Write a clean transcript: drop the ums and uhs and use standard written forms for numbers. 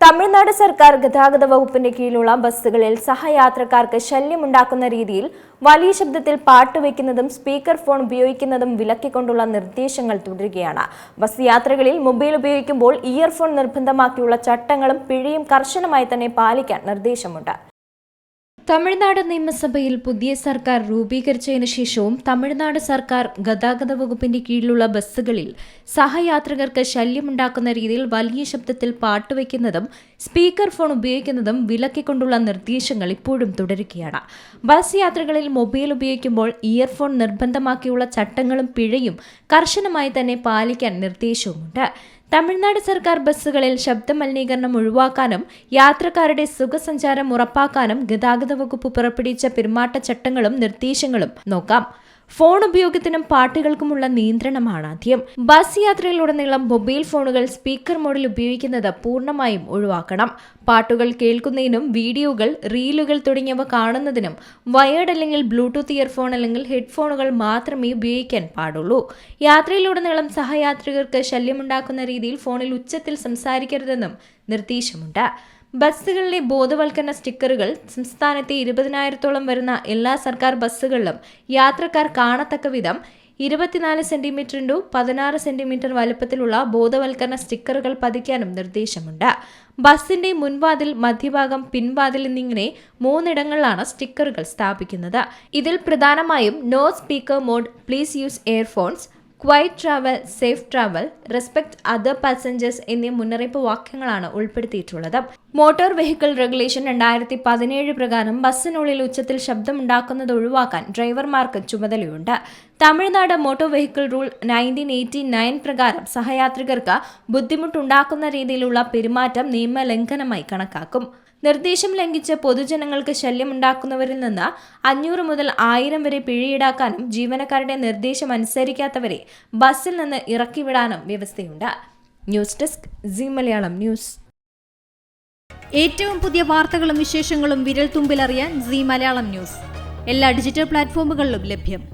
തമിഴ്നാട് സർക്കാർ ഗതാഗത വകുപ്പിന്റെ കീഴിലുള്ള ബസ്സുകളിൽ സഹയാത്രക്കാർക്ക് ശല്യമുണ്ടാക്കുന്ന രീതിയിൽ വലിയ ശബ്ദത്തിൽ പാട്ട് വയ്ക്കുന്നതും സ്പീക്കർ ഫോൺ ഉപയോഗിക്കുന്നതും വിലക്കിക്കൊണ്ടുള്ള നിർദ്ദേശങ്ങൾ തുടരുകയാണ്. ബസ് യാത്രകളിൽ മൊബൈൽ ഉപയോഗിക്കുമ്പോൾ ഇയർഫോൺ നിർബന്ധമാക്കിയുള്ള ചട്ടങ്ങളും പിഴയും കർശനമായി തന്നെ പാലിക്കാൻ നിർദ്ദേശമുണ്ട്. തമിഴ്നാട് നിയമസഭയിൽ പുതിയ സർക്കാർ രൂപീകരിച്ചതിനു ശേഷവും തമിഴ്നാട് സർക്കാർ ഗതാഗത വകുപ്പിന്റെ കീഴിലുള്ള ബസ്സുകളിൽ സഹയാത്രികർക്ക് ശല്യമുണ്ടാക്കുന്ന രീതിയിൽ വലിയ ശബ്ദത്തിൽ പാട്ടുവയ്ക്കുന്നതും സ്പീക്കർ ഫോൺ ഉപയോഗിക്കുന്നതും വിലക്കിക്കൊണ്ടുള്ള നിർദ്ദേശങ്ങൾ ഇപ്പോഴും തുടരുകയാണ്. ബസ് യാത്രകളിൽ മൊബൈൽ ഉപയോഗിക്കുമ്പോൾ ഇയർഫോൺ നിർബന്ധമാക്കിയുള്ള ചട്ടങ്ങളും പിഴയും കർശനമായി തന്നെ പാലിക്കാൻ നിർദ്ദേശവുമുണ്ട്. തമിഴ്നാട് സർക്കാർ ബസ്സുകളിൽ ശബ്ദമലിനീകരണം ഒഴിവാക്കാനും യാത്രക്കാരുടെ സുഖസഞ്ചാരം ഉറപ്പാക്കാനും ഗതാഗത വകുപ്പ് പുറപ്പെടുവിച്ച പെരുമാറ്റച്ചട്ടങ്ങളും നിർദ്ദേശങ്ങളും നോക്കാം. ഫോൺ ഉപയോഗത്തിനും പാട്ടുകൾക്കുമുള്ള നിയന്ത്രണമാണ് ആദ്യം. ബസ് യാത്രയിലുടനീളം മൊബൈൽ ഫോണുകൾ സ്പീക്കർ മോഡിൽ ഉപയോഗിക്കുന്നത് പൂർണ്ണമായും ഒഴിവാക്കണം. പാട്ടുകൾ കേൾക്കുന്നതിനും വീഡിയോകൾ, റീലുകൾ തുടങ്ങിയവ കാണുന്നതിനും വയേർഡ് അല്ലെങ്കിൽ ബ്ലൂടൂത്ത് ഇയർഫോൺ അല്ലെങ്കിൽ ഹെഡ്ഫോണുകൾ മാത്രമേ ഉപയോഗിക്കാൻ പാടുള്ളൂ. യാത്രയിലുടനീളം സഹയാത്രികർക്ക് ശല്യമുണ്ടാക്കുന്ന രീതിയിൽ ഫോണിൽ ഉച്ചത്തിൽ സംസാരിക്കരുതെന്നും നിർദ്ദേശമുണ്ട്. ബസ്സുകളിലെ ബോധവൽക്കരണ സ്റ്റിക്കറുകൾ സംസ്ഥാനത്തെ 20,000-ഓളം വരുന്ന എല്ലാ സർക്കാർ ബസ്സുകളിലും യാത്രക്കാർ കാണത്തക്ക വിധം 24 സെന്റിമീറ്റർ × 16 സെന്റിമീറ്റർ വലുപ്പത്തിലുള്ള ബോധവൽക്കരണ സ്റ്റിക്കറുകൾ പതിക്കാനും നിർദ്ദേശമുണ്ട്. ബസിന്റെ മുൻവാതിൽ, മധ്യഭാഗം, പിൻവാതിൽ എന്നിങ്ങനെ 3 ഇടങ്ങളിലാണ് സ്റ്റിക്കറുകൾ സ്ഥാപിക്കുന്നത്. ഇതിൽ പ്രധാനമായും no speaker mode, please use earphones, quiet travel, safe travel, respect other passengers എന്നീ മുന്നറിയിപ്പ് വാക്യങ്ങളാണ് ഉൾപ്പെടുത്തിയിട്ടുള്ളത്. മോട്ടോർ വെഹിക്കിൾ റെഗുലേഷൻ 2017 പ്രകാരം ബസ്സിനുള്ളിൽ ഉച്ചത്തിൽ ശബ്ദമുണ്ടാക്കുന്നത് ഒഴിവാക്കാൻ ഡ്രൈവർമാർക്ക് ചുമതലയുണ്ട്. തമിഴ്നാട് മോട്ടോർ വെഹിക്കിൾ റൂൾ 1989 പ്രകാരം സഹയാത്രികർക്ക് ബുദ്ധിമുട്ടുണ്ടാക്കുന്ന രീതിയിലുള്ള പെരുമാറ്റം നിയമലംഘനമായി കണക്കാക്കും. നിർദ്ദേശം ലംഘിച്ച് പൊതുജനങ്ങൾക്ക് ശല്യമുണ്ടാക്കുന്നവരിൽ നിന്ന് 500 മുതൽ 1000 വരെ പിഴയീടാക്കാനും ജീവനക്കാരുടെ നിർദ്ദേശം അനുസരിക്കാത്തവരെ ബസ്സിൽ നിന്ന് ഇറക്കിവിടാനും വ്യവസ്ഥയുണ്ട്. News desk Zee Malayalam news. ഏറ്റവും പുതിയ വാർത്തകളും വിശേഷങ്ങളും വിരൽത്തുമ്പിലറിയാൻ സീ മലയാളം ന്യൂസ് എല്ലാ ഡിജിറ്റൽ പ്ലാറ്റ്ഫോമുകളിലും ലഭ്യം.